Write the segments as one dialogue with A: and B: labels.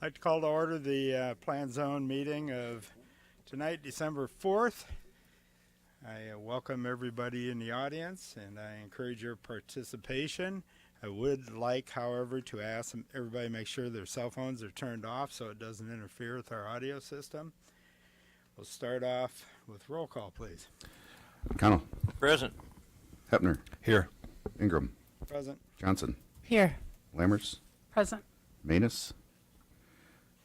A: I'd like to call to order the Plan Zone meeting of tonight, December 4th. I welcome everybody in the audience and I encourage your participation. I would like, however, to ask everybody to make sure their cell phones are turned off so it doesn't interfere with our audio system. We'll start off with roll call, please.
B: Connell.
C: Present.
B: Hepner.
C: Here.
B: Ingram.
A: Present.
B: Johnson.
D: Here.
B: Lammers.
D: Present.
B: Manus.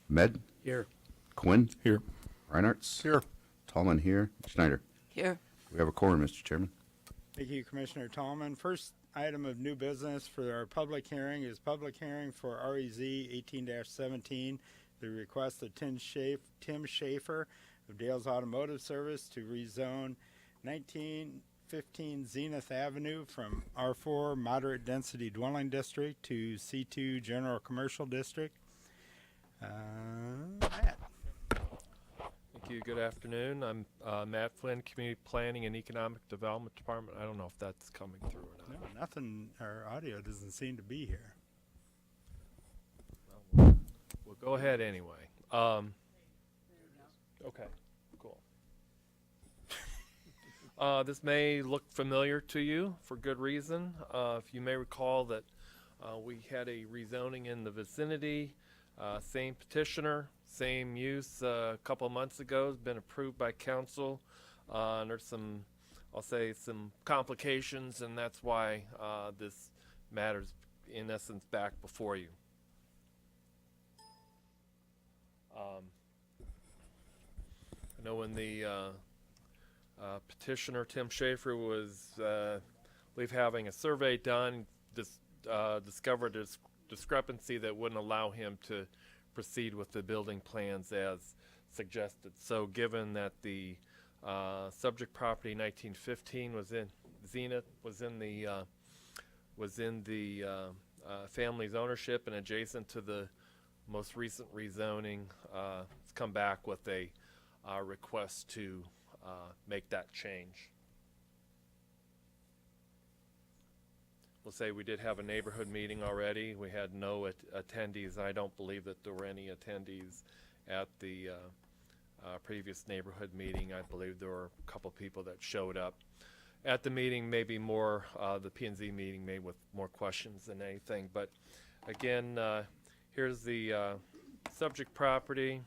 B: Med.
C: Here.
B: Quinn.
C: Here.
B: Reinhardt.
C: Here.
B: Tallman here. Schneider.
D: Here.
B: We have a quorum, Mr. Chairman.
A: Thank you, Commissioner Tallman. First item of new business for our public hearing is public hearing for REZ 18-17, the request of Tim Schaefer of Dale's Automotive Service to rezone 1915 Zenith Avenue from R4 Moderate Density Dwelling District to C2 General Commercial District. Matt.
E: Thank you. Good afternoon. I'm Matt Flynn, Community Planning and Economic Development Department. I don't know if that's coming through or not.
A: No, nothing. Our audio doesn't seem to be here.
E: We'll go ahead anyway. Okay, cool. This may look familiar to you for good reason. If you may recall that we had a rezoning in the vicinity, same petitioner, same use a couple months ago, has been approved by council. And there's some, I'll say, some complications, and that's why this matter's in essence back before you. I know when the petitioner Tim Schaefer was, I believe, having a survey done, discovered a discrepancy that wouldn't allow him to proceed with the building plans as suggested. So given that the subject property 1915 was in Zenith, was in the family's ownership and adjacent to the most recent rezoning, it's come back with a request to make that change. We'll say we did have a neighborhood meeting already. We had no attendees. I don't believe that there were any attendees at the previous neighborhood meeting. I believe there were a couple people that showed up at the meeting, maybe more the P&Z meeting, maybe with more questions than anything. But again, here's the subject property.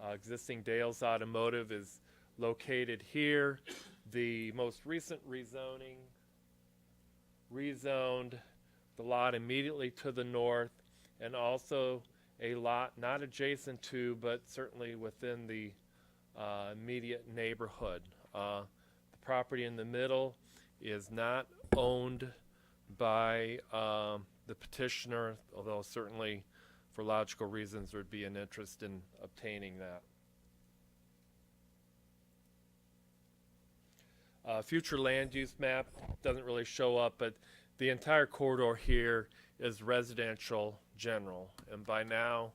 E: Existing Dale's Automotive is located here. The most recent rezoning rezoned the lot immediately to the north, and also a lot not adjacent to, but certainly within the immediate neighborhood. The property in the middle is not owned by the petitioner, although certainly for logical reasons there would be an interest in obtaining that. Future land use map doesn't really show up, but the entire corridor here is residential general. And by now,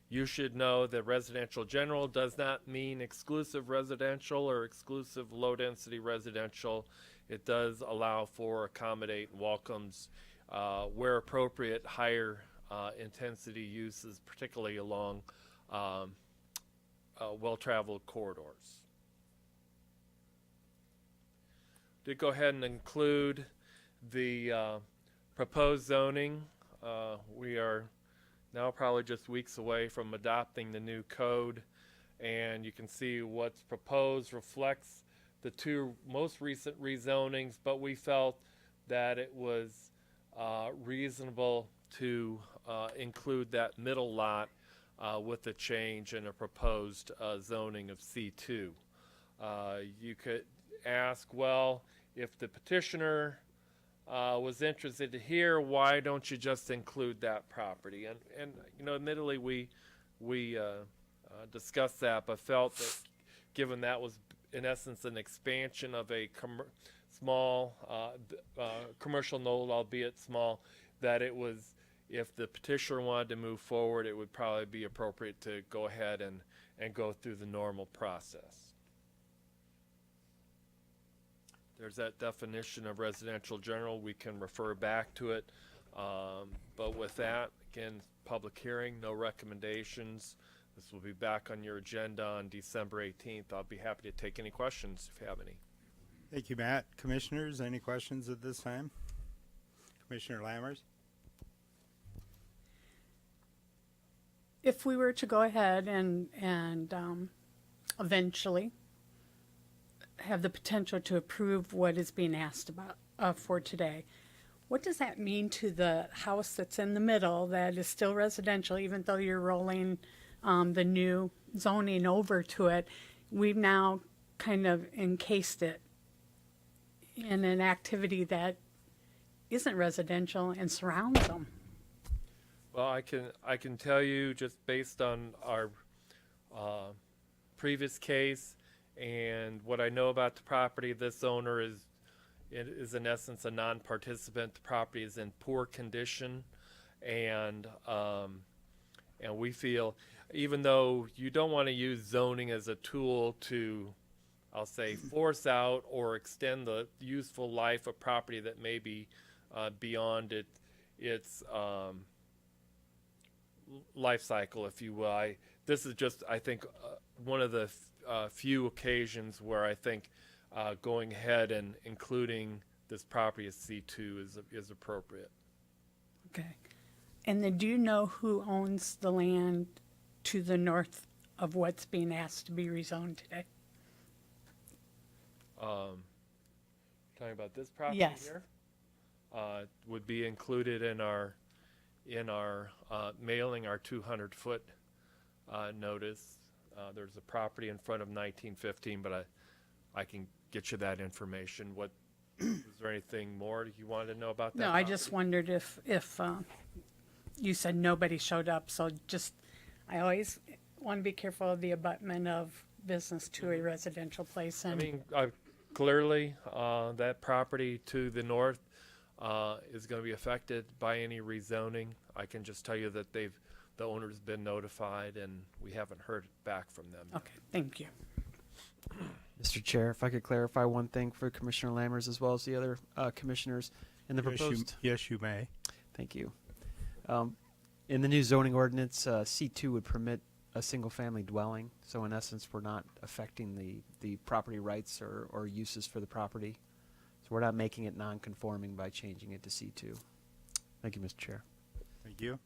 E: you should know that residential general does not mean exclusive residential or exclusive low-density residential. It does allow for, accommodate, and welcomes, where appropriate, higher intensity uses, particularly along well-traveled corridors. Did go ahead and include the proposed zoning. We are now probably just weeks away from adopting the new code, and you can see what's proposed reflects the two most recent rezonings, but we felt that it was reasonable to include that middle lot with a change in a proposed zoning of C2. You could ask, well, if the petitioner was interested to hear, why don't you just include that property? And you know, admittedly, we discussed that, but felt that given that was in essence an expansion of a small commercial node, albeit small, that it was, if the petitioner wanted to move forward, it would probably be appropriate to go ahead and go through the normal process. there's that definition of residential general. We can refer back to it. But with that, again, public hearing, no recommendations. This will be back on your agenda on December 18th. I'll be happy to take any questions if you have any.
A: Thank you, Matt. Commissioners, any questions at this time? Commissioner Lammers?
C: If we were to go ahead and eventually have the potential to approve what is being asked about for today, what does that mean to the house that's in the middle that is still residential, even though you're rolling the new zoning over to it? We've now kind of encased it in an activity that isn't residential and surrounds them.
E: Well, I can tell you just based on our previous case and what I know about the property, this owner is in essence a non-participant. The property is in poor condition, and we feel, even though you don't want to use zoning as a tool to, I'll say, force out or extend the useful life of property that may be beyond its life cycle, if you will. This is just, I think, one of the few occasions where I think going ahead and including this property as C2 is appropriate.
C: Okay. And then do you know who owns the land to the north of what's being asked to be rezoned today?
E: Talking about this property
C: Yes.
E: here, would be included in our mailing, our 200-foot notice. There's a property in front of 1915, but I can get you that information. Is there anything more you wanted to know about that?
C: No, I just wondered if you said nobody showed up, so I always want to be careful of the abutment of business to a residential place.
E: I
C: And
E: mean, clearly, that property to the north is going to be affected by any rezoning. I can just tell you that the owner's been notified, and we haven't heard back from them.
C: okay, thank you.
D: Mr. Chair, if I could clarify one thing for Commissioner Lammers as well as the other commissioners in the proposed.
A: Yes, you may.
D: Thank you. In the new zoning ordinance, C2 would permit a single-family dwelling. So in essence, we're not affecting the property rights or uses for the property. So we're not making it non-conforming by changing it to C2. Thank you, Mr. Chair.
A: Thank you.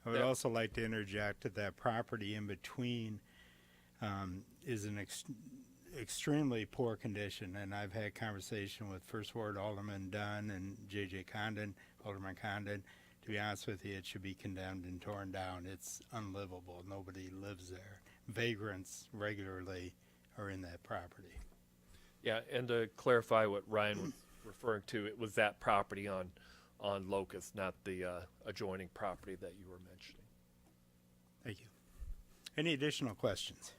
A: I would
E: Yeah.
A: also like to interject that that property in between is in extremely poor condition, and I've had conversation with First Ward Alderman Dunn and J.J. Condon, Alderman Condon. To be honest with you, it should be condemned and torn down. It's unlivable. Nobody lives there. Vagrants regularly are in that property.
E: Yeah, and to clarify what Ryan was referring to, it was that property on Locust, not the adjoining property that you were mentioning.
A: Thank you. Any additional questions?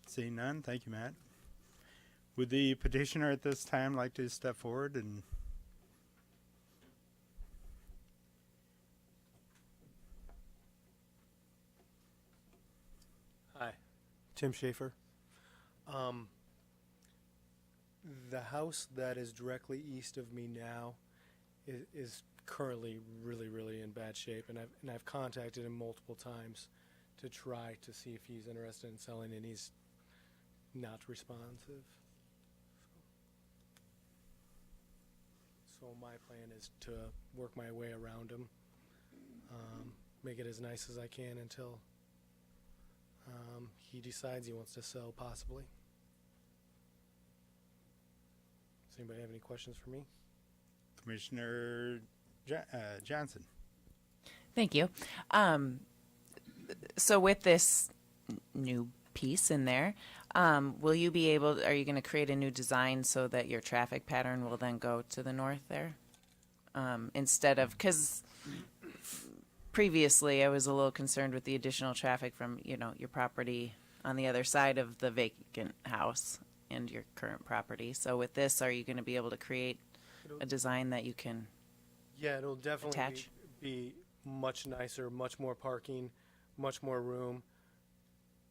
A: Seeing none, thank you, Matt. Would the petitioner at this time like to step forward and
F: Hi, Tim Schaefer. The house that is directly east of me now is currently really in bad shape, and I've contacted him multiple times to try to see if he's interested in selling, and he's not responsive. So my plan is to work my way around him, make it as nice as I can until he decides he wants to sell, possibly. Does anybody have any questions for me?
A: Commissioner Johnson?
G: Thank you. So with this new piece in there, are you going to create a new design so that your traffic pattern will then go to the north there? Instead of, because previously I was a little concerned with the additional traffic from, your property on the other side of the vacant house and your current property. So with this, are you going to be able to create a design that you can
F: Yeah, it'll definitely
G: attach?
F: be much nicer, much more parking, much more room,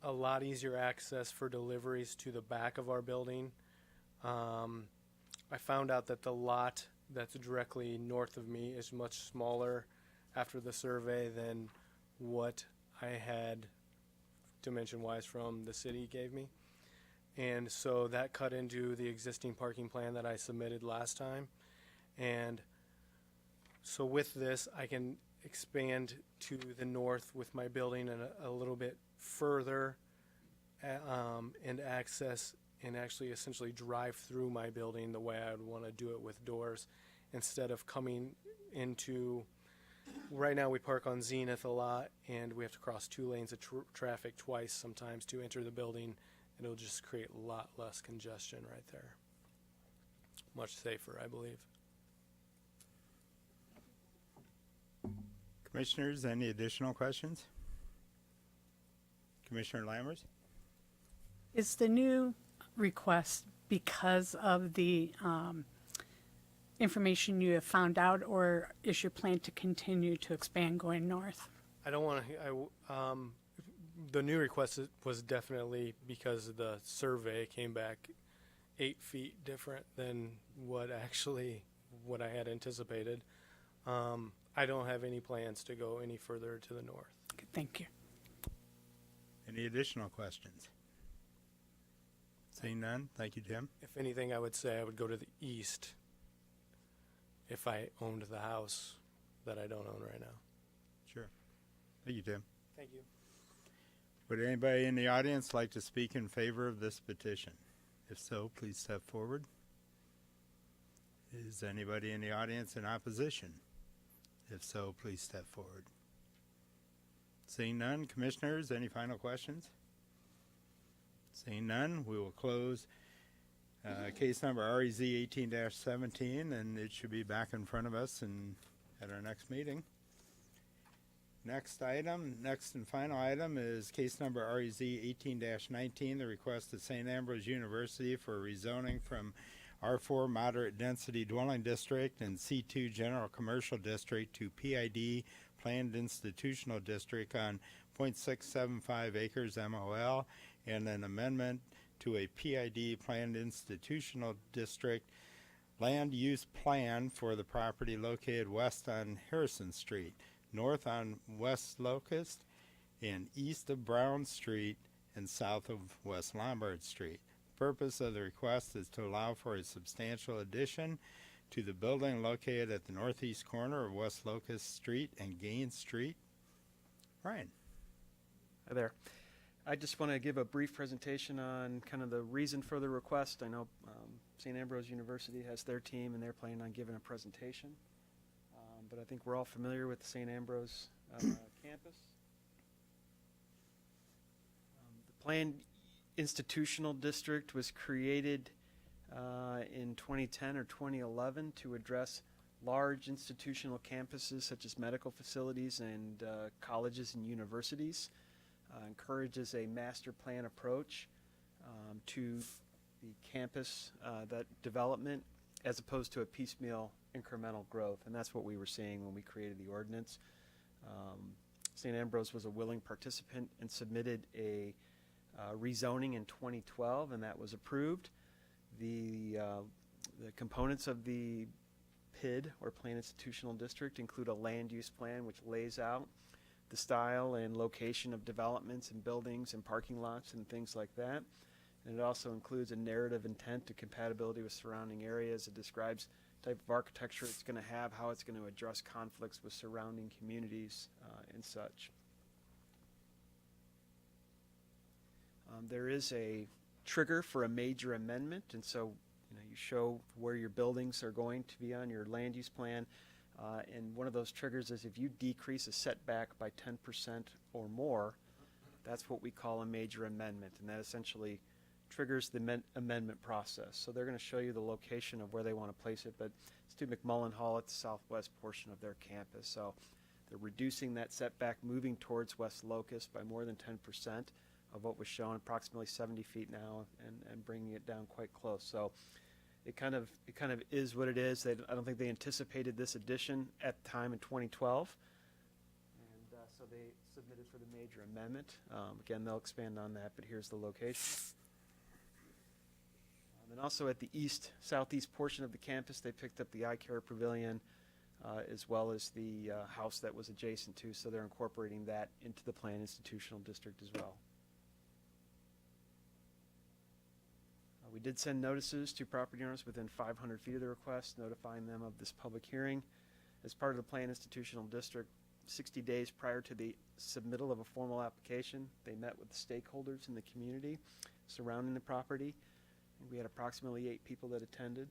F: a lot easier access for deliveries to the back of our building. I found out that the lot that's directly north of me is much smaller after the survey than what I had dimension-wise from the city gave me. And so that cut into the existing parking plan that I submitted last time. And so with this, I can expand to the north with my building and a little bit further and access and actually essentially drive through my building the way I would want to do it with doors instead of coming into. Right now we park on Zenith a lot and we have to cross 2 lanes of traffic twice sometimes to enter the building. It'll just create a lot less congestion right there. Much safer, I believe.
A: Commissioners, any additional questions? Commissioner Lammers?
C: Is the new request because of the information you have found out, or is your plan to continue to expand going north?
F: I don't want to. The new request was definitely because the survey came back 8 feet different than what I had anticipated. I don't have any plans to go any further to the north.
C: Okay, thank you.
A: Any additional questions? Seeing none, thank you, Tim.
F: If anything, I would say I would go to the east if I owned the house that I don't own right now.
A: Sure. Thank you, Tim.
F: Thank you.
A: Would anybody in the audience like to speak in favor of this petition? If so, please step forward. Is anybody in the audience in opposition? If so, please step forward. Seeing none, commissioners, any final questions? Seeing none, we will close case number REZ 18-17, and it should be back in front of us at our next meeting. Next and final item is case number REZ 18-19, the request of St. Ambrose University for rezoning from R4 Moderate Density Dwelling District and C2 General Commercial District to PID Planned Institutional District on 0.675 acres MOL, and an amendment to a PID Planned Institutional District land use plan for the property located west on Harrison Street, north on West Locust, and east of Brown Street, and south of West Lombard Street. The purpose of the request is to allow for a substantial addition to the building located at the northeast corner of West Locust Street and Gaines Street. Ryan.
D: Hi there. I just want to give a brief presentation on kind of the reason for the request. I know St. Ambrose University has their team and they're planning on giving a presentation. But I think we're all familiar with the St. Ambrose campus. The planned institutional district was created in 2010 or 2011 to address large institutional campuses such as medical facilities and colleges and universities. Encourages a master plan approach to the campus that development as opposed to a piecemeal incremental growth, and that's what we were seeing when we created the ordinance. St. Ambrose was a willing participant and submitted a rezoning in 2012, and that was approved. The components of the PID, or Planned Institutional District, include a land use plan which lays out the style and location of developments and buildings and parking lots and things like that. And it also includes a narrative intent to compatibility with surrounding areas. It describes the type of architecture it's going to have, how it's going to address conflicts with surrounding communities and such. There is a trigger for a major amendment, and so you show where your buildings are going to be on your land use plan. And one of those triggers is if you decrease a setback by 10% or more, that's what we call a major amendment, and that essentially triggers the amendment process. So they're going to show you the location of where they want to place it, but it's to McMullen Hall at the southwest portion of their campus. So they're reducing that setback, moving towards West Locust by more than 10% of what was shown, approximately 70 feet now, and bringing it down quite close. So it kind of is what it is. I don't think they anticipated this addition at the time in 2012, and so they submitted for the major amendment. Again, they'll expand on that, but here's the location. And also at the southeast portion of the campus, they picked up the eye care pavilion as well as the house that was adjacent to, so they're incorporating that into the planned institutional district as well. We did send notices to property owners within 500 feet of the request, notifying them of this public hearing. As part of the planned institutional district, 60 days prior to the submittal of a formal application, they met with the stakeholders in the community surrounding the property. We had approximately 8 people that attended.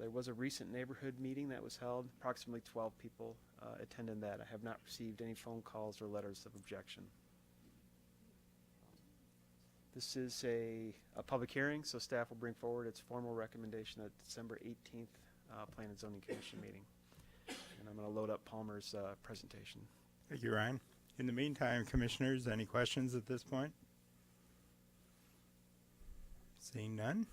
D: There was a recent neighborhood meeting that was held. Approximately 12 people attended that. I have not received any phone calls or letters of objection. This is a public hearing, so staff will bring forward its formal recommendation at December 18th Plan and Zoning Commission meeting. And I'm going to load up Palmer's presentation.
A: Thank you, Ryan. In the meantime, commissioners, any questions at this point? Seeing none.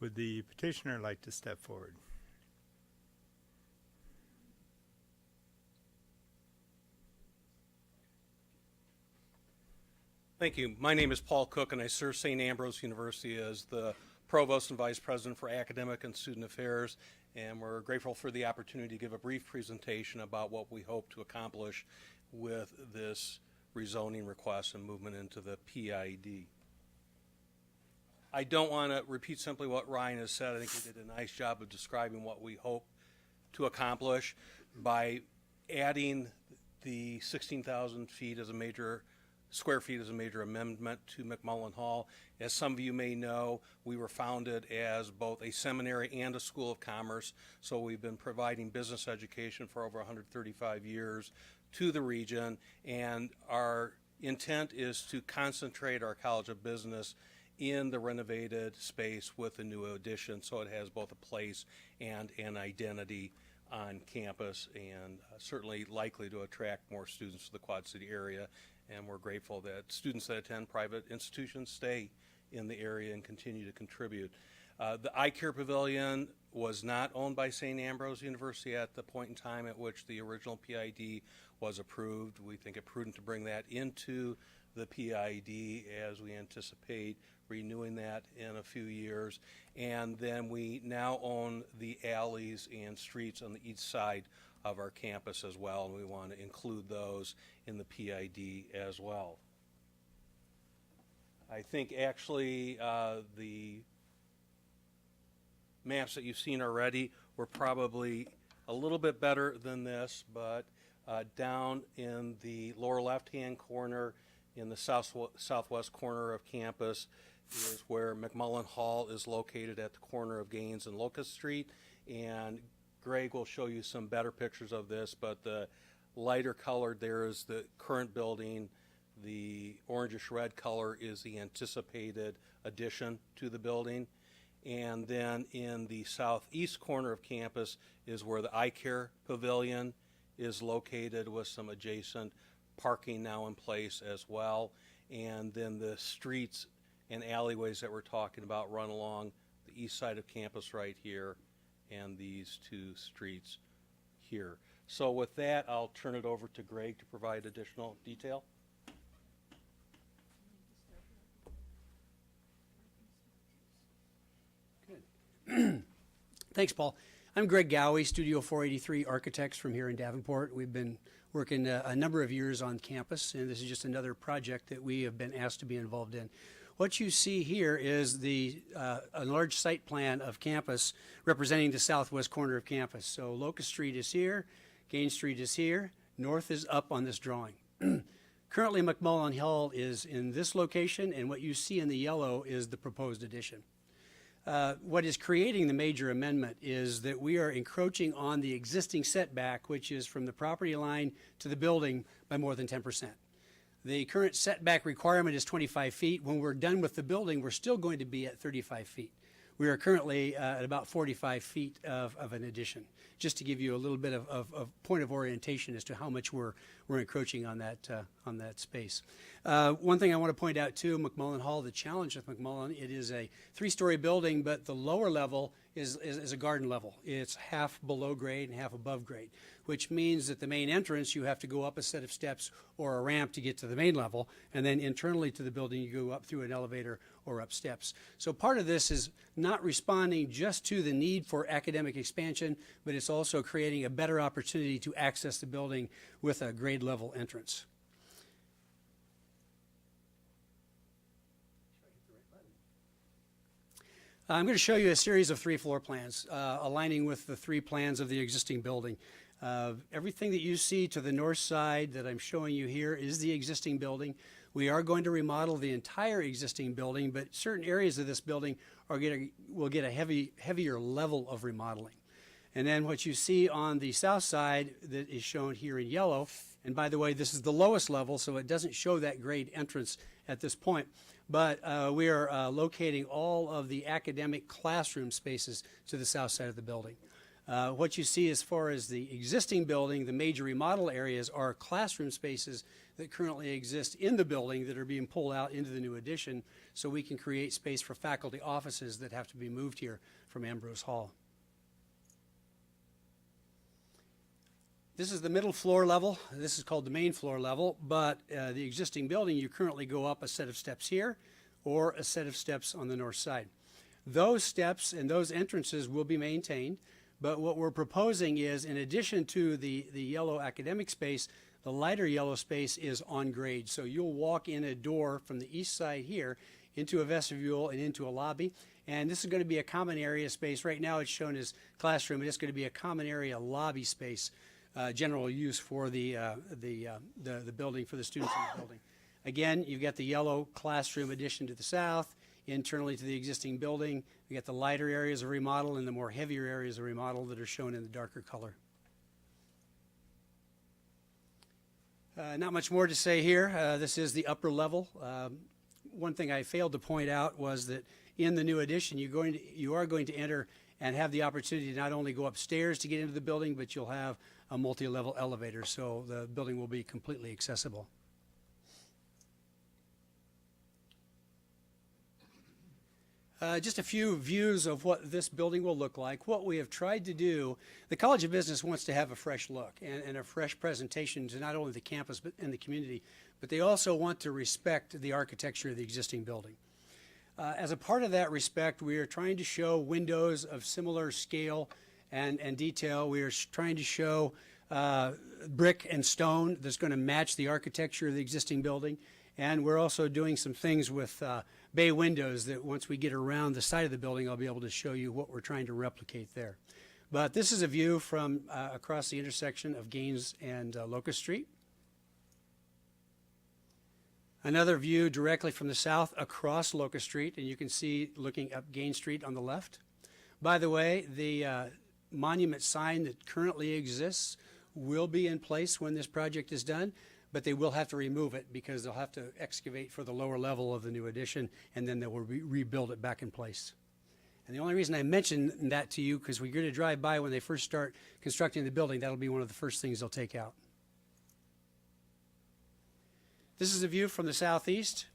A: Would the petitioner like to step forward?
H: Thank you. My name is Paul Cook, and I serve St. Ambrose University as the Provost and Vice President for Academic and Student Affairs, and we're grateful for the opportunity to give a brief presentation about what we hope to accomplish with this rezoning request and movement into the PID. I don't want to repeat simply what Ryan has said. I think he did a nice job of describing what we hope to accomplish by adding the 16,000 feet as a major square feet as a major amendment to McMullen Hall. As some of you may know, we were founded as both a seminary and a school of commerce, so we've been providing business education for over 135 years to the region, and our intent is to concentrate our College of Business in the renovated space with a new addition, so it has both a place and an identity on campus, and certainly likely to attract more students to the Quad City area. And we're grateful that students that attend private institutions stay in the area and continue to contribute. The eye care pavilion was not owned by St. Ambrose University at the point in time at which the original PID was approved. We think it prudent to bring that into the PID as we anticipate renewing that in a few years. And then we now own the alleys and streets on the east side of our campus as well, and we want to include those in the PID as well. I think actually the maps that you've seen already were probably a little bit better than this, but down in the lower left-hand corner in the southwest corner of campus is where McMullen Hall is located at the corner of Gaines and Locust Street, and Greg will show you some better pictures of this, but the lighter colored there is the current building. The orangish red color is the anticipated addition to the building. And then in the southeast corner of campus is where the eye care pavilion is located with some adjacent parking now in place as well. And then the streets and alleyways that we're talking about run along the east side of campus right here, and these two streets here. So with that, I'll turn it over to Greg to provide additional detail.
I: Thanks, Paul. I'm Greg Gowie, Studio 483 Architects from here in Davenport. We've been working a number of years on campus, and this is just another project that we have been asked to be involved in. What you see here is a large site plan of campus representing the southwest corner of campus. So Locust Street is here, Gaines Street is here, north is up on this drawing. Currently McMullen Hall is in this location, and what you see in the yellow is the proposed addition. What is creating the major amendment is that we are encroaching on the existing setback, which is from the property line to the building by more than 10%. The current setback requirement is 25 feet. When we're done with the building, we're still going to be at 35 feet. We are currently at about 45 feet of an addition, just to give you a little bit of point of orientation as to how much we're encroaching on that space. One thing I want to point out too, McMullen Hall, the challenge with McMullen, it is a 3-story building, but the lower level is a garden level. It's half below grade and half above grade, which means that the main entrance, you have to go up a set of steps or a ramp to get to the main level, and then internally to the building, you go up through an elevator or up steps. So part of this is not responding just to the need for academic expansion, but it's also creating a better opportunity to access the building with a grade level entrance. I'm going to show you a series of 3 floor plans, aligning with the 3 plans of the existing building. Everything that you see to the north side that I'm showing you here is the existing building. We are going to remodel the entire existing building, but certain areas of this building will get a heavier level of remodeling. And then what you see on the south side that is shown here in yellow, and by the way, this is the lowest level, so it doesn't show that grade entrance at this point. But we are locating all of the academic classroom spaces to the south side of the building. What you see as far as the existing building, the major remodel areas are classroom spaces that currently exist in the building that are being pulled out into the new addition so we can create space for faculty offices that have to be moved here from Ambrose Hall. This is the middle floor level. This is called the main floor level, but the existing building, you currently go up a set of steps here or a set of steps on the north side. Those steps and those entrances will be maintained, but what we're proposing is, in addition to the yellow academic space, the lighter yellow space is on grade. So you'll walk in a door from the east side here into a vestibule and into a lobby, and this is going to be a common area space. Right now it's shown as classroom, but it's going to be a common area lobby space. General use for the building, for the students in the building. Again, you've got the yellow classroom addition to the south, internally to the existing building. We got the lighter areas of remodel and the more heavier areas of remodel that are shown in the darker color. Not much more to say here. This is the upper level. One thing I failed to point out was that in the new addition, you are going to enter and have the opportunity to not only go upstairs to get into the building, but you'll have a multi-level elevator, so the building will be completely accessible. Just a few views of what this building will look like. What we have tried to do, the College of Business wants to have a fresh look and a fresh presentation to not only the campus but and the community, but they also want to respect the architecture of the existing building. As a part of that respect, we are trying to show windows of similar scale and detail. We are trying to show brick and stone that's going to match the architecture of the existing building. And we're also doing some things with bay windows that once we get around the side of the building, I'll be able to show you what we're trying to replicate there. But this is a view from across the intersection of Gaines and Locust Street. Another view directly from the south across Locust Street, and you can see looking up Gaines Street on the left. By the way, the monument sign that currently exists will be in place when this project is done, but they will have to remove it because they'll have to excavate for the lower level of the new addition, and then they will rebuild it back in place. And the only reason I mention that to you, because we're going to drive by when they first start constructing the building, that'll be one of the first things they'll take out. This is a view from the southeast.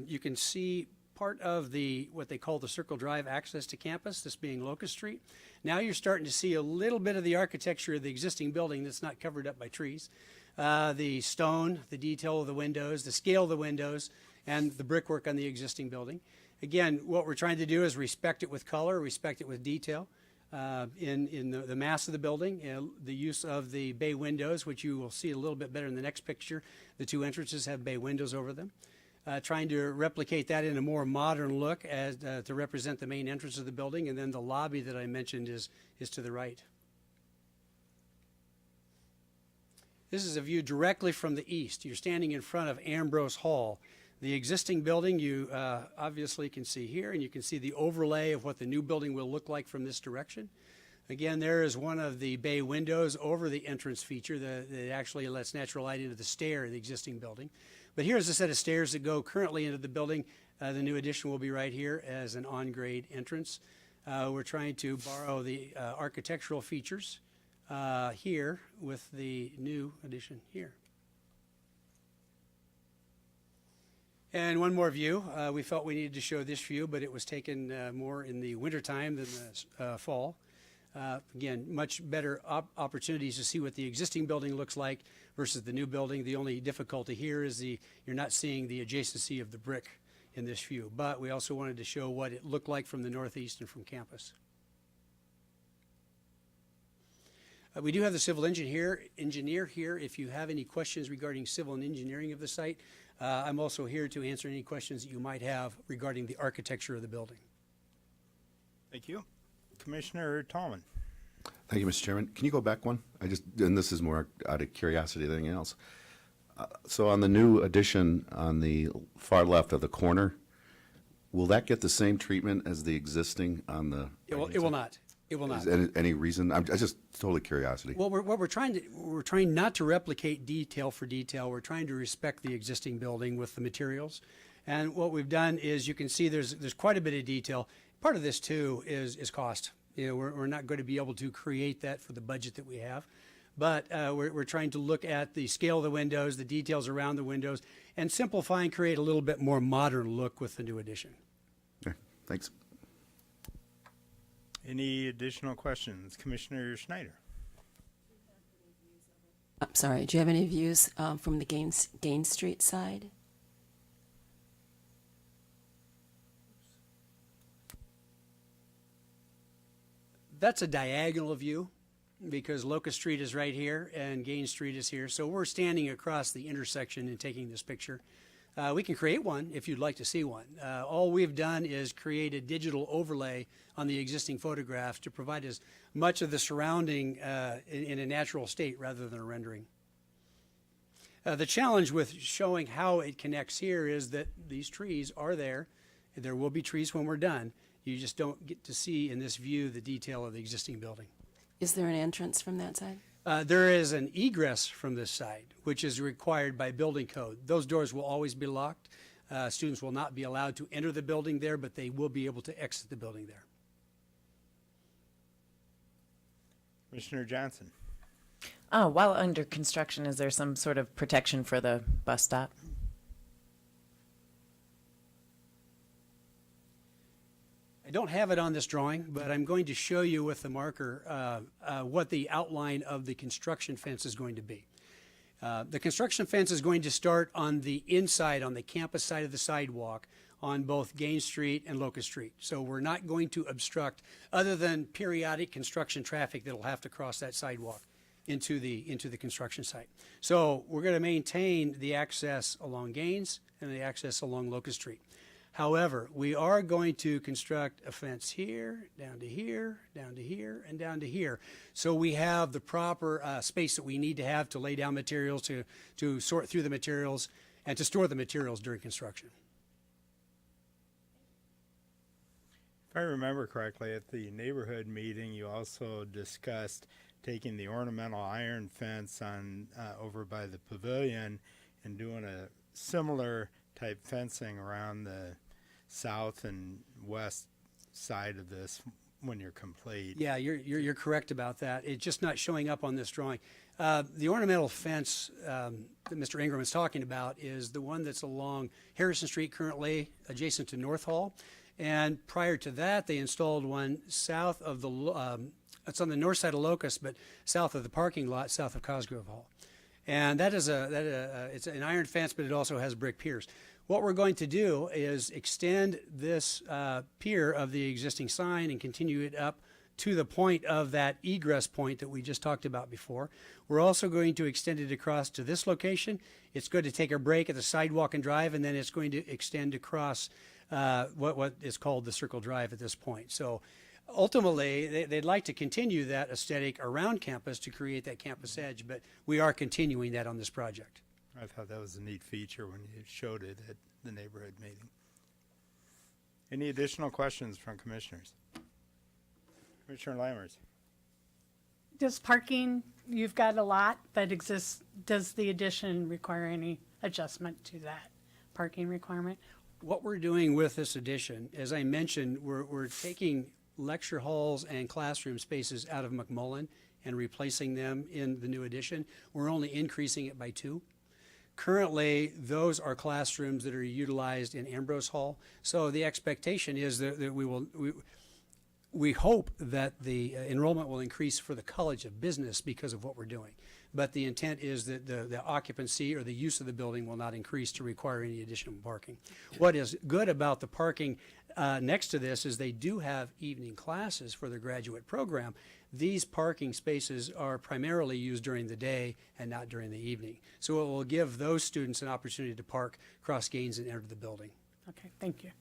I: You can see part of what they call the Circle Drive access to campus, this being Locust Street. Now you're starting to see a little bit of the architecture of the existing building that's not covered up by trees. The stone, the detail of the windows, the scale of the windows, and the brickwork on the existing building. Again, what we're trying to do is respect it with color, respect it with detail. In the mass of the building, the use of the bay windows, which you will see a little bit better in the next picture. The 2 entrances have bay windows over them. Trying to replicate that in a more modern look as to represent the main entrance of the building, and then the lobby that I mentioned is to the right. This is a view directly from the east. You're standing in front of Ambrose Hall. The existing building you obviously can see here, and you can see the overlay of what the new building will look like from this direction. Again, there is one of the bay windows over the entrance feature that actually lets natural light into the stair of the existing building. But here's a set of stairs that go currently into the building. The new addition will be right here as an on-grade entrance. We're trying to borrow the architectural features here with the new addition here. And one more view. We felt we needed to show this view, but it was taken more in the wintertime than the fall. Again, much better opportunities to see what the existing building looks like versus the new building. The only difficulty here is you're not seeing the adjacency of the brick in this view. But we also wanted to show what it looked like from the northeast and from campus. We do have the civil engineer here. If you have any questions regarding civil and engineering of the site, I'm also here to answer any questions that you might have regarding the architecture of the building.
A: Thank you. Commissioner Tallman.
B: Thank you, Mr. Chairman. Can you go back one? And this is more out of curiosity than anything else. So on the new addition on the far left of the corner, will that get the same treatment as the existing on the?
I: It will not. It will not.
B: Is any reason? I'm just totally curiosity.
I: Well, we're trying not to replicate detail for detail. We're trying to respect the existing building with the materials. And what we've done is you can see there's quite a bit of detail. Part of this too is cost. You know, we're not going to be able to create that for the budget that we have. But we're trying to look at the scale of the windows, the details around the windows, and simplify and create a little bit more modern look with the new addition.
B: Okay, thanks.
A: Any additional questions? Commissioner Schneider.
J: I'm sorry, do you have any views from the Gaines Street side?
I: That's a diagonal view because Locust Street is right here and Gaines Street is here. So we're standing across the intersection and taking this picture. We can create one if you'd like to see one. All we've done is create a digital overlay on the existing photographs to provide as much of the surrounding in a natural state rather than a rendering. The challenge with showing how it connects here is that these trees are there. There will be trees when we're done. You just don't get to see in this view the detail of the existing building.
J: Is there an entrance from that side?
I: There is an egress from this side, which is required by building code. Those doors will always be locked. Students will not be allowed to enter the building there, but they will be able to exit the building there.
A: Commissioner Johnson.
G: While under construction, is there some sort of protection for the bus stop?
I: I don't have it on this drawing, but I'm going to show you with the marker what the outline of the construction fence is going to be. The construction fence is going to start on the inside, on the campus side of the sidewalk, on both Gaines Street and Locust Street. So we're not going to obstruct, other than periodic construction traffic that'll have to cross that sidewalk into the construction site. So we're going to maintain the access along Gaines and the access along Locust Street. However, we are going to construct a fence here, down to here, down to here, and down to here. So we have the proper space that we need to have to lay down materials, to sort through the materials, and to store the materials during construction.
A: If I remember correctly, at the neighborhood meeting, you also discussed taking the ornamental iron fence on over by the pavilion and doing a similar type fencing around the south and west side of this when you're complete.
I: Yeah, you're correct about that. It's just not showing up on this drawing. The ornamental fence that Mr. Ingram is talking about is the one that's along Harrison Street currently, adjacent to North Hall. And prior to that, they installed one south of the, it's on the north side of Locust, but south of the parking lot, south of Cosgrove Hall. And that is it's an iron fence, but it also has brick piers. What we're going to do is extend this pier of the existing sign and continue it up to the point of that egress point that we just talked about before. We're also going to extend it across to this location. It's going to take a break at the sidewalk and drive, and then it's going to extend across what is called the Circle Drive at this point. So ultimately, they'd like to continue that aesthetic around campus to create that campus edge, but we are continuing that on this project.
A: I thought that was a neat feature when you showed it at the neighborhood meeting. Any additional questions from commissioners? Commissioner Lammers.
C: Does parking, you've got a lot that exists, does the addition require any adjustment to that parking requirement?
I: What we're doing with this addition, as I mentioned, we're taking lecture halls and classroom spaces out of McMullen and replacing them in the new addition. We're only increasing it by 2. Currently, those are classrooms that are utilized in Ambrose Hall. So the expectation is that we hope that the enrollment will increase for the College of Business because of what we're doing. But the intent is that the occupancy or the use of the building will not increase to require any additional parking. What is good about the parking next to this is they do have evening classes for their graduate program. These parking spaces are primarily used during the day and not during the evening. So it will give those students an opportunity to park, cross Gaines, and enter the building.
C: Okay, thank you.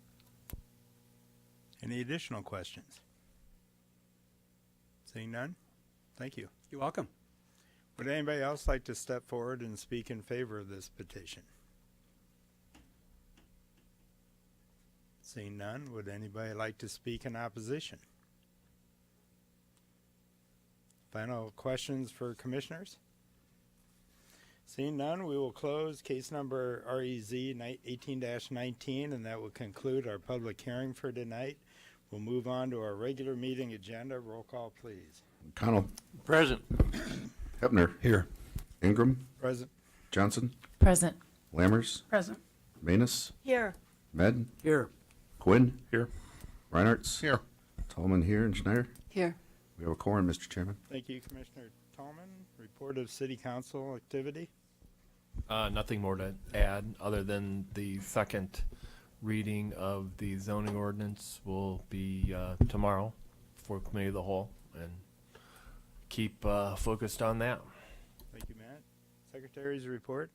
A: Any additional questions? Seeing none? Thank you.
I: You're welcome.
A: Would anybody else like to step forward and speak in favor of this petition? Seeing none, would anybody like to speak in opposition? Final questions for commissioners? Seeing none, we will close case number REZ 18-19, and that will conclude our public hearing for tonight. We'll move on to our regular meeting agenda. Roll call, please.
B: Connell.
E: Present.
B: Hebner.
K: Here.
B: Ingram.
A: Present.
B: Johnson.
G: Present.
B: Lammers.
C: Present.
B: Manus.
G: Here.
B: Med.
I: Here.
B: Quinn.
K: Here.
B: Reinhardt.
K: Here.
B: Tallman here and Schneider.
J: Here.
B: We have a quorum, Mr. Chairman.
A: Thank you, Commissioner Tallman. Report of City Council activity.
E: Nothing more to add other than the second reading of the zoning ordinance will be tomorrow for Committee of the Whole, and keep focused on that.
A: Thank you, Matt. Secretary's report.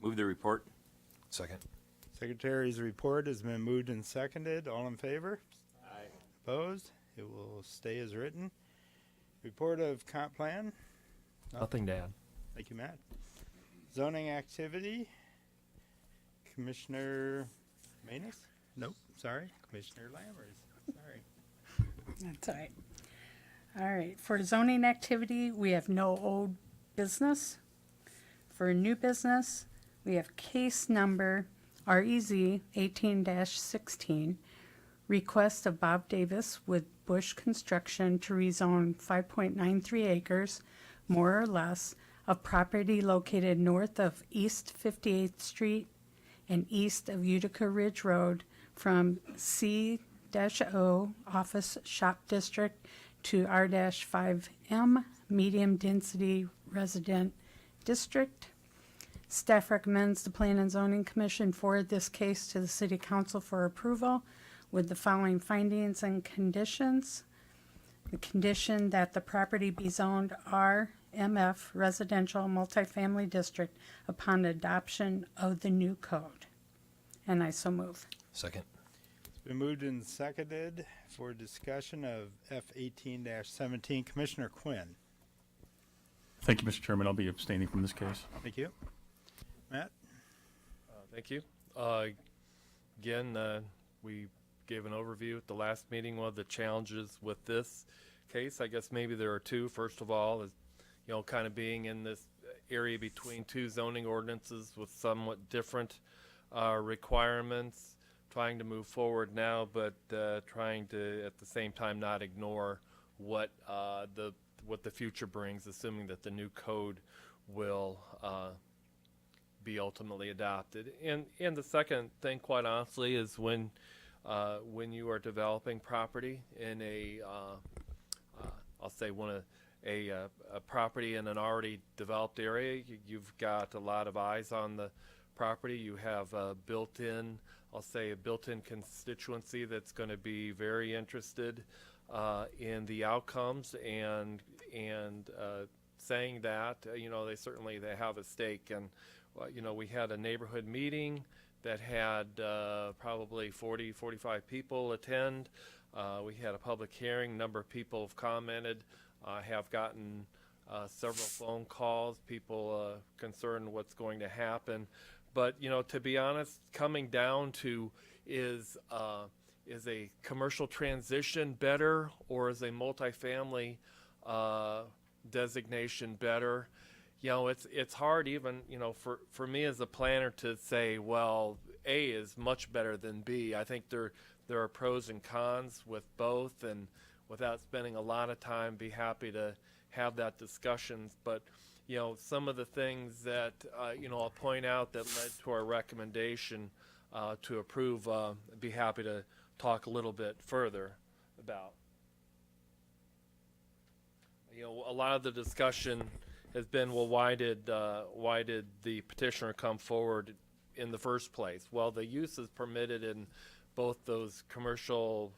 K: Move the report. Second.
A: Secretary's report has been moved and seconded. All in favor? Aye. Opposed? It will stay as written. Report of comp plan.
E: Nothing to add.
A: Thank you, Matt. Zoning activity. Commissioner Manus? Nope, sorry. Commissioner Lammers. Sorry.
C: That's all right. All right, for zoning activity, we have no old business. For new business, we have case number REZ 18-16, request of Bob Davis with Bush Construction to rezone 5.93 acres, more or less, of property located north of East 58th Street and east of Utica Ridge Road from C-O Office Shop District to R-5M Medium Density Resident District. Staff recommends the Plan and Zoning Commission forward this case to the City Council for approval with the following findings and conditions. The condition that the property be zoned RMF Residential Multifamily District upon adoption of the new code. And I so move.
K: Second.
A: It's been moved and seconded for discussion of F18-17. Commissioner Quinn.
K: Thank you, Mr. Chairman. I'll be abstaining from this case.
A: Thank you. Matt?
E: Thank you. Again, we gave an overview at the last meeting. One of the challenges with this case, I guess maybe there are two. First of all, is kind of being in this area between two zoning ordinances with somewhat different requirements, trying to move forward now, but trying to at the same time not ignore what the future brings, assuming that the new code will be ultimately adopted. And the second thing, quite honestly, is when you are developing property in I'll say a property in an already developed area, you've got a lot of eyes on the property. You have a built-in constituency that's going to be very interested in the outcomes, and saying that they have a stake. And we had a neighborhood meeting that had probably 45 people attend. We had a public hearing. A number of people have commented. I have gotten several phone calls, people concerned what's going to happen. But to be honest, coming down to is a commercial transition better, or is a multifamily designation better? It's hard even for me as a planner to say, well, A is much better than B. I think there are pros and cons with both, and without spending a lot of time, be happy to have that discussion. But some of the things that, I'll point out that led to our recommendation to approve, I'd be happy to talk a little bit further about. A lot of the discussion has been, well, why did the petitioner come forward in the first place? Well, the use is permitted in both those commercial,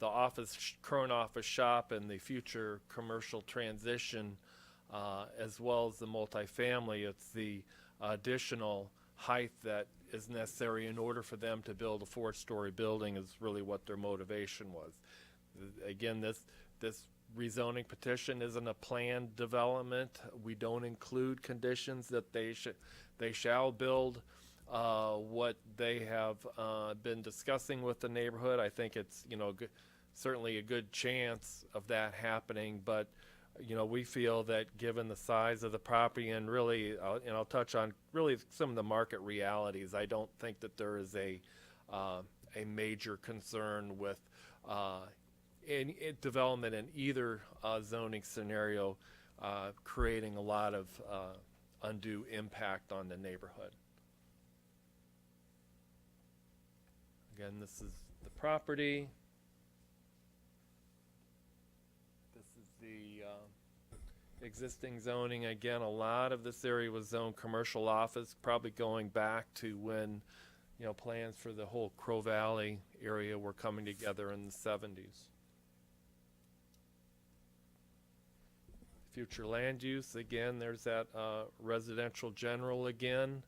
E: the current office shop and the future commercial transition, as well as the multifamily. It's the additional height that is necessary in order for them to build a 4-story building is really what their motivation was. Again, this rezoning petition isn't a planned development. We don't include conditions that they shall build what they have been discussing with the neighborhood. I think it's certainly a good chance of that happening, but we feel that given the size of the property and really, and I'll touch on really some of the market realities, I don't think that there is a major concern with in development in either zoning scenario creating a lot of undue impact on the neighborhood. Again, this is the property. This is the existing zoning. Again, a lot of this area was zoned commercial office, probably going back to when plans for the whole Crow Valley area were coming together in the 70s. Future land use, again, there's that residential general again.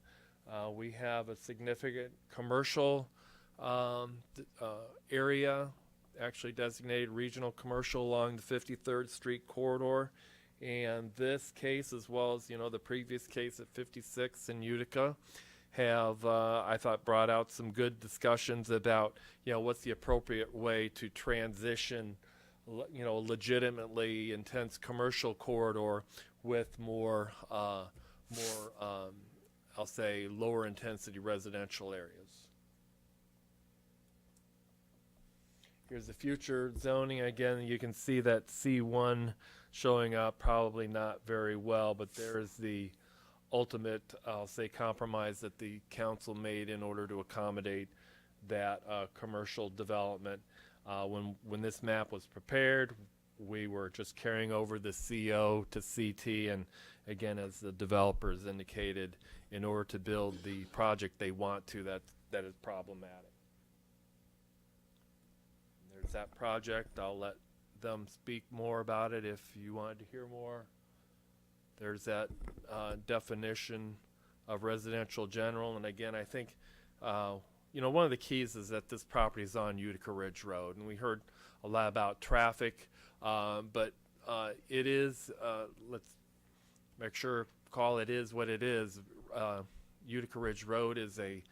E: We have a significant commercial area, actually designated regional commercial along the 53rd Street corridor. And this case, as well as the previous case at 56 in Utica, have I thought brought out some good discussions about what's the appropriate way to transition legitimately intense commercial corridor with more I'll say lower intensity residential areas. Here's the future zoning. Again, you can see that C1 showing up probably not very well, but there's the ultimate, I'll say, compromise that the council made in order to accommodate that commercial development. When this map was prepared, we were just carrying over the CO to CT, and again, as the developers indicated, in order to build the project they want to, that is problematic. There's that project. I'll let them speak more about it if you wanted to hear more. There's that definition of residential general, and again, I think one of the keys is that this property is on Utica Ridge Road, and we heard a lot about traffic, but it is, let's make sure, call it is what it is. Utica Ridge Road is a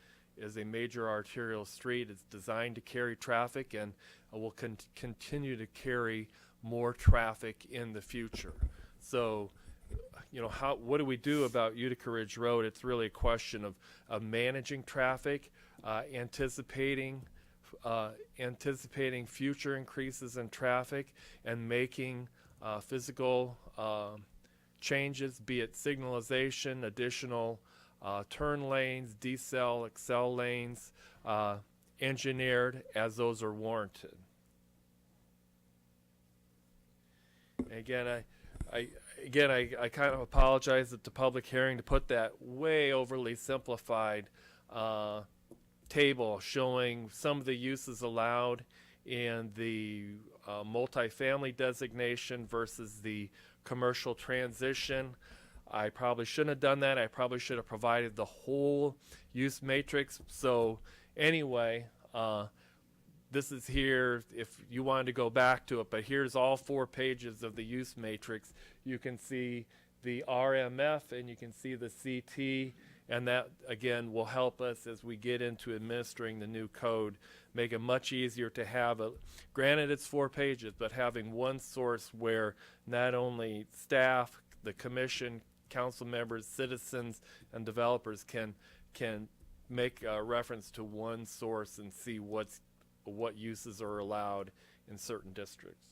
E: major arterial street. It's designed to carry traffic and will continue to carry more traffic in the future. So, what do we do about Utica Ridge Road? It's really a question of managing traffic, anticipating future increases in traffic, and making physical changes, be it signalization, additional turn lanes, decel, accel lanes, engineered as those are warranted. Again, I kind of apologize at the public hearing to put that way overly simplified table showing some of the uses allowed in the multifamily designation versus the commercial transition. I probably shouldn't have done that. I probably should have provided the whole use matrix. So anyway, this is here if you wanted to go back to it, but here's all 4 pages of the use matrix. You can see the RMF and you can see the CT, and that again will help us as we get into administering the new code, make it much easier to have granted it's 4 pages, but having one source where not only staff, the commission, council members, citizens, and developers can make a reference to one source and see what uses are allowed in certain districts.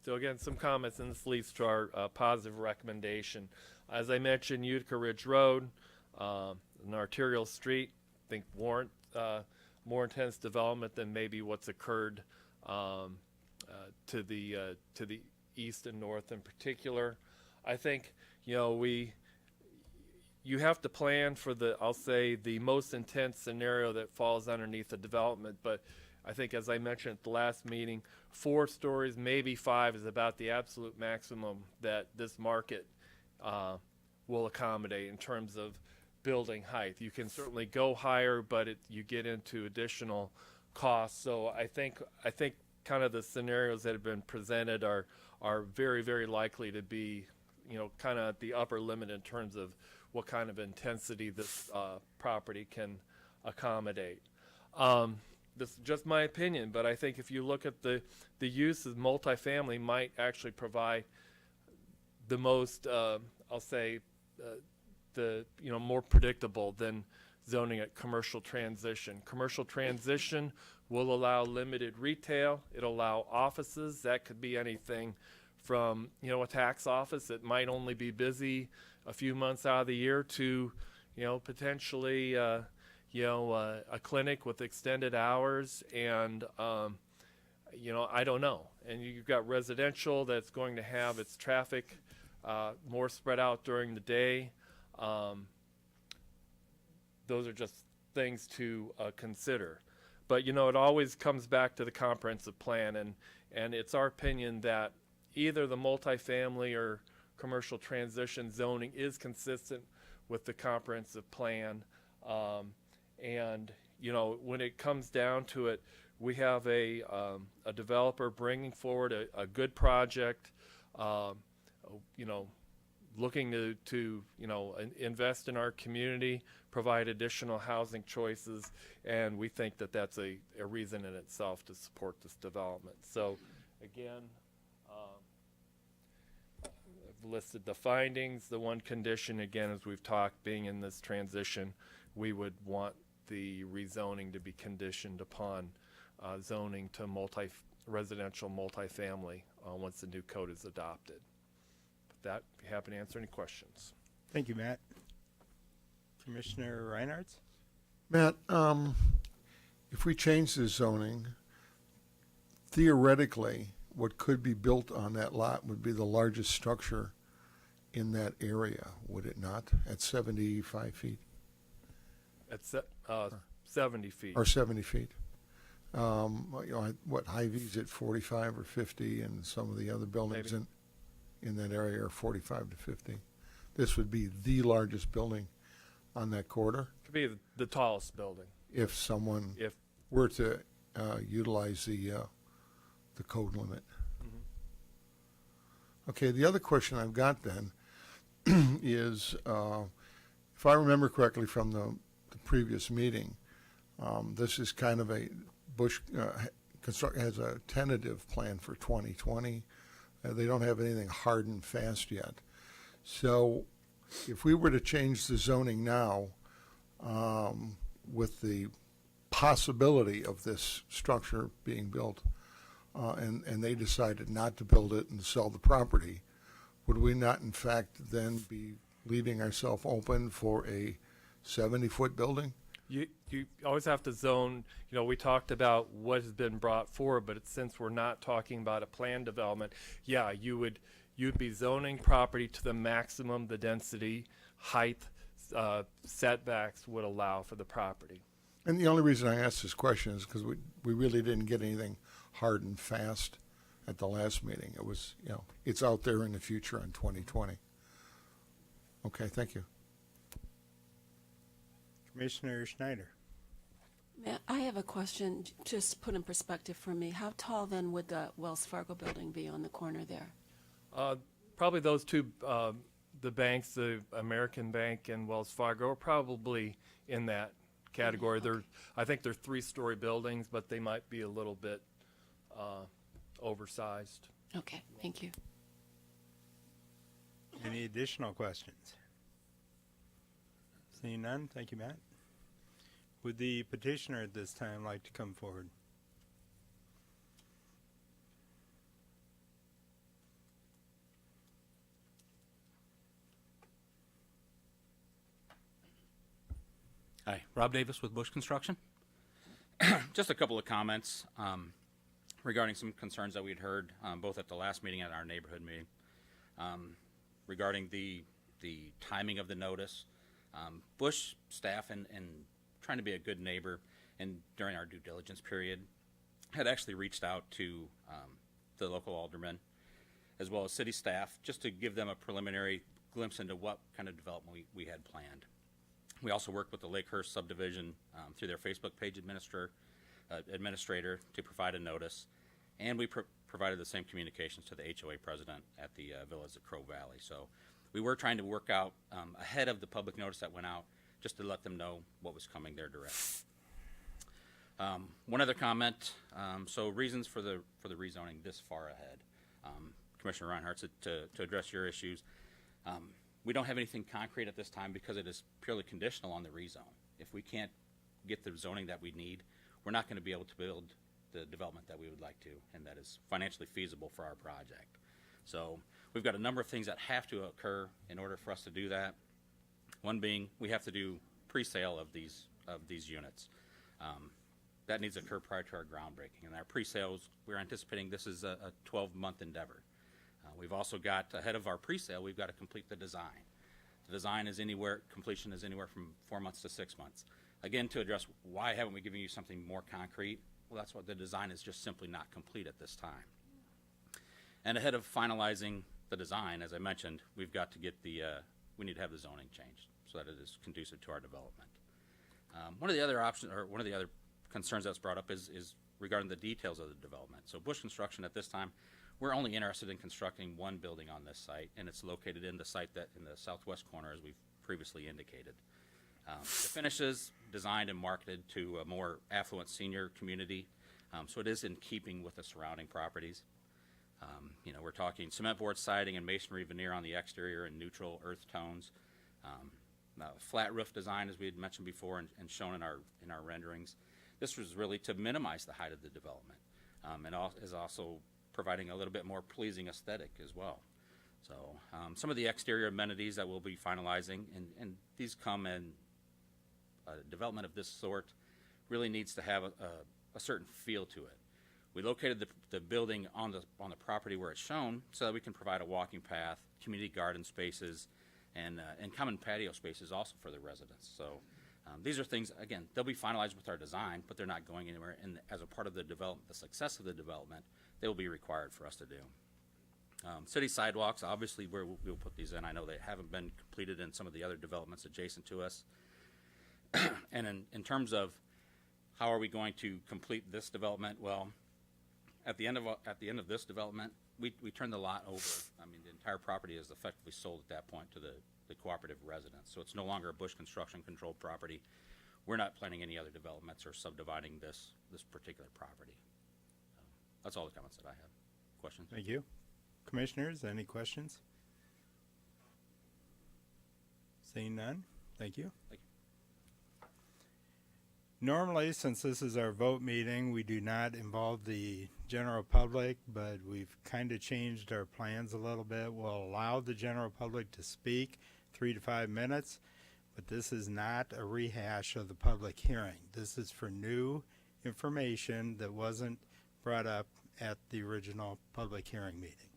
E: So again, some comments, and this leads to our positive recommendation. As I mentioned, Utica Ridge Road, an arterial street, I think warrant more intense development than maybe what's occurred to the east and north in particular. I think you have to plan for I'll say the most intense scenario that falls underneath the development, but I think, as I mentioned at the last meeting, 4 stories, maybe 5, is about the absolute maximum that this market will accommodate in terms of building height. You can certainly go higher, but you get into additional costs. So I think kind of the scenarios that have been presented are very, very likely to be, kind of at the upper limit in terms of what kind of intensity this property can accommodate. This is just my opinion, but I think if you look at the use of multifamily might actually provide the most, I'll say, more predictable than zoning at commercial transition. Commercial transition will allow limited retail. It'll allow offices. That could be anything from, a tax office that might only be busy a few months out of the year to, potentially, a clinic with extended hours, and I don't know. And you've got residential that's going to have its traffic more spread out during the day. Those are just things to consider. But it always comes back to the comprehensive plan, and it's our opinion that either the multifamily or commercial transition zoning is consistent with the comprehensive plan. And when it comes down to it, we have a developer bringing forward a good project, looking to invest in our community, provide additional housing choices, and we think that that's a reason in itself to support this development. So again, I've listed the findings. The one condition, again, as we've talked, being in this transition, we would want the rezoning to be conditioned upon zoning to residential multifamily once the new code is adopted. With that, be happy to answer any questions.
A: Thank you, Matt. Commissioner Reinhardt?
L: Matt, if we change the zoning, theoretically, what could be built on that lot would be the largest structure in that area, would it not, at 75 feet?
E: At 70 feet.
L: Or 70 feet. What, Hy-Vee's at 45 or 50, and some of the other buildings in that area are 45 to 50. This would be the largest building on that corridor.
E: Could be the tallest building.
L: If someone were to utilize the code limit. Mm-hmm. Okay, the other question I've got then is, if I remember correctly from the previous meeting, this is kind of a Bush has a tentative plan for 2020. They don't have anything hard and fast yet. So if we were to change the zoning now with the possibility of this structure being built, and they decided not to build it and sell the property, would we not in fact then be leaving ourselves open for a 70-foot building?
E: You always have to zone. We talked about what has been brought forward, but since we're not talking about a planned development, you'd be zoning property to the maximum the density, height, setbacks would allow for the property.
L: And the only reason I asked this question is because we really didn't get anything hard and fast at the last meeting. It was, it's out there in the future in 2020. Okay, thank you.
A: Commissioner Schneider?
J: I have a question, just put in perspective for me. How tall then would the Wells Fargo building be on the corner there?
E: Probably those two, the banks, the American Bank and Wells Fargo, are probably in that category. Okay. I think they're 3-story buildings, but they might be a little bit oversized.
J: Okay, thank you.
A: Any additional questions? Seeing none, thank you, Matt. Would the petitioner at this time like to come forward?
M: Rob Davis with Bush Construction. Just a couple of comments regarding some concerns that we'd heard both at the last meeting and our neighborhood meeting regarding the timing of the notice. Bush staff and trying to be a good neighbor and during our due diligence period had actually reached out to the local aldermen as well as city staff just to give them a preliminary glimpse into what kind of development we had planned. We also worked with the Lakehurst subdivision through their Facebook page administrator to provide a notice, and we provided the same communications to the HOA president at the villas at Crow Valley. So we were trying to work out ahead of the public notice that went out just to let them know what was coming their direction. One other comment, so reasons for the rezoning this far ahead. Commissioner Reinhardt, to address your issues, we don't have anything concrete at this time because it is purely conditional on the rezone. If we can't get the zoning that we need, we're not going to be able to build the development that we would like to, and that is financially feasible for our project. So we've got a number of things that have to occur in order for us to do that. One being we have to do pre-sale of these units. That needs to occur prior to our groundbreaking. And our pre-sales, we're anticipating this is a 12-month endeavor. We've also got, ahead of our pre-sale, we've got to complete the design. The design is completion is anywhere from 4 months to 6 months. Again, to address why haven't we given you something more concrete? Well, that's what the design is just simply not complete at this time. And ahead of finalizing the design, as I mentioned, we've got to get we need to have the zoning changed so that it is conducive to our development. One of the other options, or one of the other concerns that's brought up is regarding the details of the development. So Bush Construction at this time, we're only interested in constructing one building on this site, and it's located in the site that in the southwest corner, as we've previously indicated. The finishes designed and marketed to a more affluent senior community, so it is in keeping with the surrounding properties. We're talking cement board siding and masonry veneer on the exterior in neutral earth tones. Flat roof design, as we had mentioned before and shown in our renderings. This was really to minimize the height of the development, and is also providing a little bit more pleasing aesthetic as well. So some of the exterior amenities that we'll be finalizing, and these come in development of this sort really needs to have a certain feel to it. We located the building on the property where it's shown so that we can provide a walking path, community garden spaces, and common patio spaces also for the residents. So these are things, again, they'll be finalized with our design, but they're not going anywhere. And as a part of the development, the success of the development, they will be required for us to do. City sidewalks, obviously, we'll put these in. I know they haven't been completed in some of the other developments adjacent to us. And in terms of how are we going to complete this development, well, at the end of this development, we turn the lot over. I mean, the entire property is effectively sold at that point to the cooperative residents. So it's no longer a Bush Construction controlled property. We're not planning any other developments or subdividing this particular property. That's all the comments that I have. Questions?
A: Thank you. Commissioners, any questions? Seeing none, thank you.
M: Thank you.
A: Normally, since this is our vote meeting, we do not involve the general public, but we've kind of changed our plans a little bit. We'll allow the general public to speak 3 to 5 minutes, but this is not a rehash of the public hearing. This is for new information that wasn't brought up at the original public hearing meeting.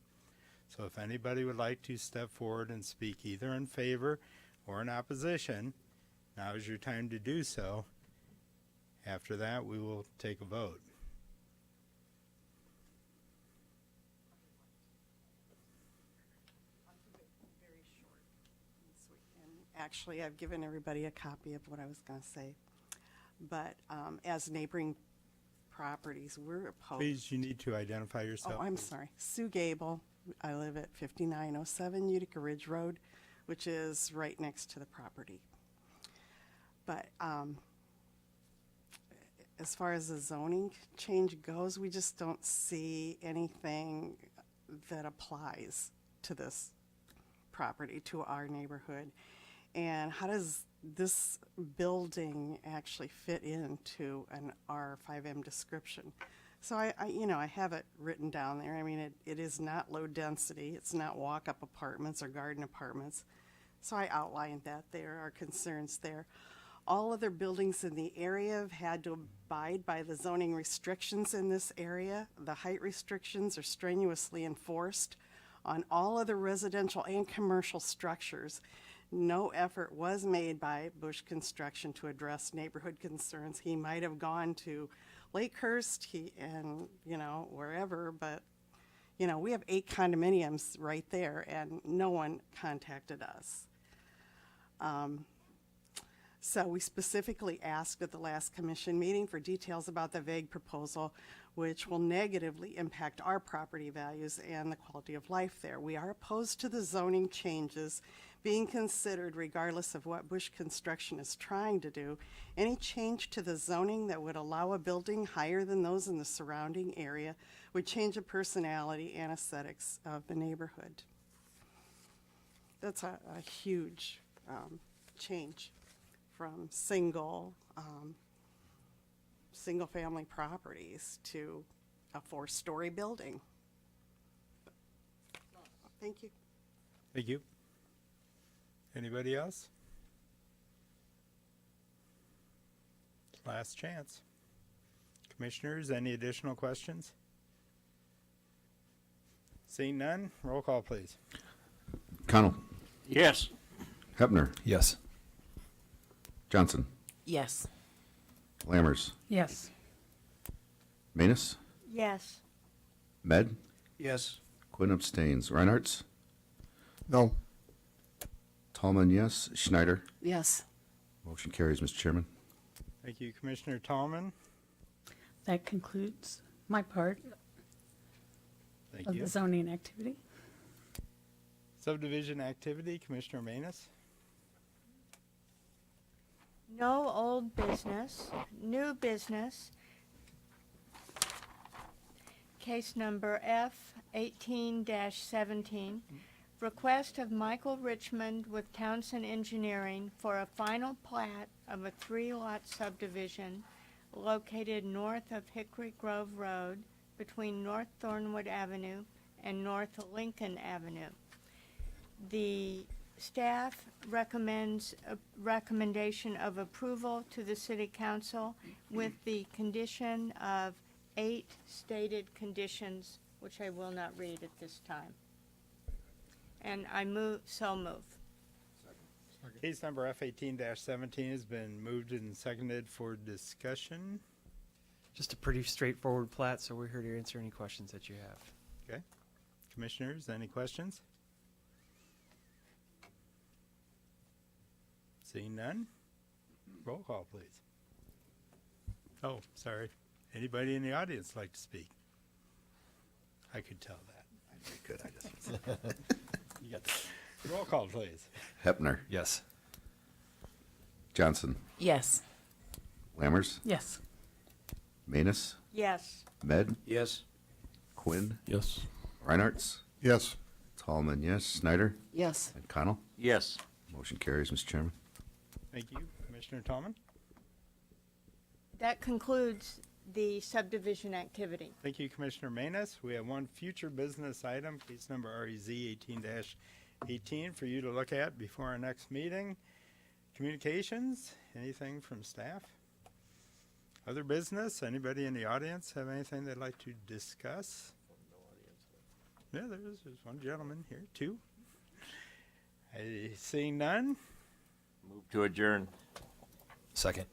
A: So if anybody would like to step forward and speak either in favor or in opposition, now is your time to do so. After that, we will take a vote.
N: Very short and sweet. And actually, I've given everybody a copy of what I was going to say. But as neighboring properties, we're opposed.
A: Please, you need to identify yourself.
N: Oh, I'm sorry. Sue Gable. I live at 5907 Utica Ridge Road, which is right next to the property. But as far as the zoning change goes, we just don't see anything that applies to this property, to our neighborhood. And how does this building actually fit into an R5M description? So I have it written down there. I mean, it is not low density. It's not walk-up apartments or garden apartments. So I outlined that there, our concerns there. All other buildings in the area have had to abide by the zoning restrictions in this area. The height restrictions are strenuously enforced on all other residential and commercial structures. No effort was made by Bush Construction to address neighborhood concerns. He might have gone to Lakehurst and, wherever, but, we have 8 condominiums right there, and no one contacted us. So we specifically asked at the last commission meeting for details about the vague proposal, which will negatively impact our property values and the quality of life there. We are opposed to the zoning changes being considered regardless of what Bush Construction is trying to do. Any change to the zoning that would allow a building higher than those in the surrounding area would change the personality and aesthetics of the neighborhood. That's a huge change from single-family properties to a 4-story building. Thank you.
A: Thank you. Anybody else? Last chance. Commissioners, any additional questions? Seeing none, roll call, please.
B: Connell.
K: Yes.
B: Hepner.
D: Yes.
B: Johnson.
G: Yes.
B: Lammers.
C: Yes.
B: Manus.
J: Yes.
B: Med.
I: Yes.
B: Quinn abstains. Reinhardt.
L: No.
B: Tallman, yes. Schneider.
J: Yes.
B: Motion carries, Mr. Chairman.
A: Thank you, Commissioner Tallman.
C: That concludes my part
A: Thank
C: of
A: you.
C: the zoning activity.
A: Subdivision activity, Commissioner Manus.
O: No old business, new business. Case number F18-17. Request of Michael Richmond with Townsend Engineering for a final plat of a 3-lot subdivision located north of Hickory Grove Road between North Thornwood Avenue and North Lincoln Avenue. The staff recommends a recommendation of approval to the City Council with the condition of 8 stated conditions, which I will not read at this time. And I move.
A: Case number F18-17 has been moved and seconded for discussion.
D: Just a pretty straightforward plat, so we're here to answer any questions that you have.
A: Okay. Commissioners, any questions? Seeing none, roll call, please. Oh, sorry. Anybody in the audience like to speak? I could tell that.
B: Good. I just.
A: You got that. Roll call, please.
B: Hepner.
D: Yes.
B: Johnson.
G: Yes.
B: Lammers.
C: Yes.
B: Manus.
O: Yes.
B: Med.
I: Yes.
K: Quinn? Yes.
B: Reinhardt.
L: Yes.
B: Tallman, yes. Snyder.
J: Yes.
B: And Connell.
K: Yes.
B: Motion carries, Mr. Chairman.
A: Thank you. Commissioner Tallman?
O: That concludes the subdivision activity.
A: Thank you, Commissioner Manus. We have one future business item, case number REZ 18-18, for you to look at before our next meeting. Communications, anything from staff? Other business, anybody in the audience have anything they'd like to discuss? Yeah, there's one gentleman here, 2. Seeing none,
K: Move to adjourn.
D: Second.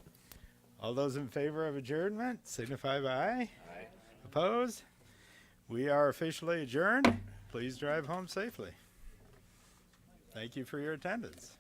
A: all those in favor of adjournment signify by aye. Aye. Opposed? We are officially adjourned. Please drive home safely. Thank you for your attendance.